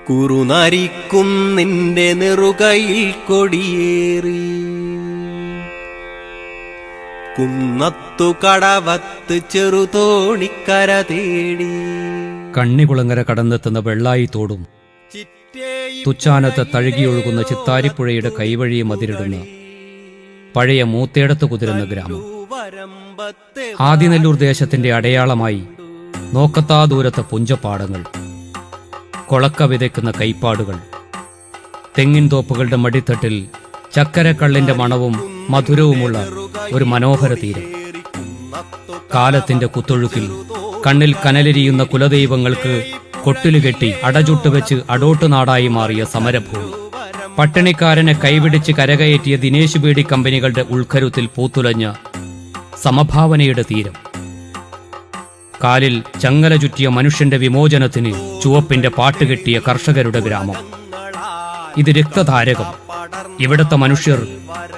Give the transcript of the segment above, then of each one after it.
കുറുനരിക്കും നിന്റെ നെറുകയിൽ കൊടിയേറി കുന്നത്തു കടവത്ത് ചെറുതോണിക്കര തേടി. കണ്ണികുളങ്ങര കടന്നെത്തുന്ന വെള്ളായി തോടും തുച്ചാനത്ത് തഴുകിയൊഴുകുന്ന ചിത്താരിപ്പുഴയുടെ കൈവഴിയെ മതിരിടുന്ന പഴയ മൂത്തേടത്ത് കുതിരുന്ന ഗ്രാമം. ആദിനെല്ലൂർ ദേശത്തിന്റെ അടയാളമായി നോക്കത്താ ദൂരത്തെ പുഞ്ചപ്പാടങ്ങൾ, കൊളക്ക വിതയ്ക്കുന്ന കൈപ്പാടുകൾ, തെങ്ങിൻ തോപ്പുകളുടെ മടിത്തട്ടിൽ ചക്കരക്കള്ളിന്റെ മണവും മധുരവുമുള്ള ഒരു മനോഹര തീരം. കാലത്തിന്റെ കുത്തൊഴുക്കിൽ കണ്ണിൽ കനലെരിയുന്ന കുലദൈവങ്ങൾക്ക് കൊട്ടിലുകെട്ടി അടചുട്ടുവെച്ച് അടോട്ട് നാടായി മാറിയ സമരഭൂമി. പട്ടിണിക്കാരനെ കൈപിടിച്ച് കരകയറ്റിയ ദിനേശ് ബീഡി കമ്പനികളുടെ ഉൾക്കരുത്തിൽ പൂത്തുലഞ്ഞ സമഭാവനയുടെ തീരം. കാലിൽ ചങ്ങല ചുറ്റിയ മനുഷ്യന്റെ വിമോചനത്തിന് ചുവപ്പിന്റെ പാട്ടുകെട്ടിയ കർഷകരുടെ ഗ്രാമം. ഇത് രക്തധാരകം. ഇവിടുത്തെ മനുഷ്യർ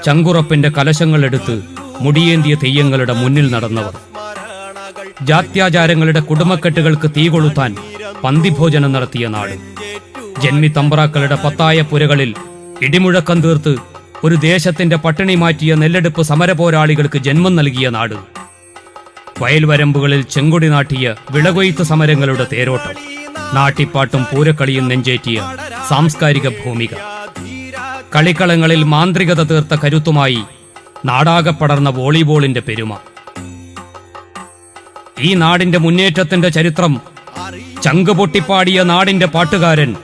ചങ്കുറപ്പിന്റെ കലശങ്ങളെടുത്ത് മുടിയേന്തിയ തെയ്യങ്ങളുടെ മുന്നിൽ നടന്നവർ. ജാത്യാചാരങ്ങളുടെ കുടുംബക്കെട്ടുകൾക്ക് തീ കൊളുത്താൻ പന്തിഭോജനം നടത്തിയ നാട്. ജന്മി തമ്പ്രാക്കളുടെ പത്തായ പുരകളിൽ ഇടിമുഴക്കം തീർത്ത് ഒരു ദേശത്തിന്റെ പട്ടിണി മാറ്റിയ നെല്ലെടുപ്പ് സമരപോരാളികൾക്ക് ജന്മം നൽകിയ നാട്. വയൽവരമ്പുകളിൽ ചെങ്കൊടി നാട്ടിയ വിളകൊയ്ത്ത് സമരങ്ങളുടെ തേരോട്ടം. നാട്ടിപ്പാട്ടും പൂരക്കളിയും നെഞ്ചേറ്റിയ സാംസ്കാരിക ഭൂമിക. കളിക്കളങ്ങളിൽ മാന്ത്രികത തീർത്ത കരുത്തുമായി നാടാകെ പടർന്ന വോളിബോളിന്റെ പെരുമ. ഈ നാടിന്റെ മുന്നേറ്റത്തിന്റെ ചരിത്രം ചങ്ക് പൊട്ടിപ്പാടിയ നാടിന്റെ പാട്ടുകാരൻ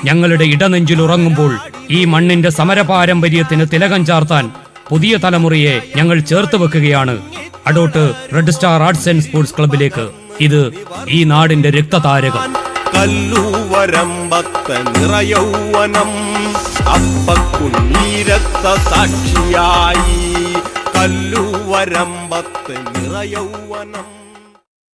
ഞങ്ങളുടെ ഇടനെഞ്ചിൽ ഉറങ്ങുമ്പോൾ ഈ മണ്ണിന്റെ സമരപാരമ്പര്യത്തിന് തിലകം ചാർത്താൻ പുതിയ തലമുറയെ ഞങ്ങൾ ചേർത്ത് വെക്കുകയാണ് Adott red star arts and sports ക്ലബിലേക്ക്. ഇത് ഈ നാടിന്റെ രക്തതാരകം. കല്ലൂവരമ്പത്ത് നിറയൗവനം അപ്പക്കുഞ്ഞീരക്ത സാക്ഷിയായി. കല്ലൂവരമ്പത്ത് നിറയൗവനം.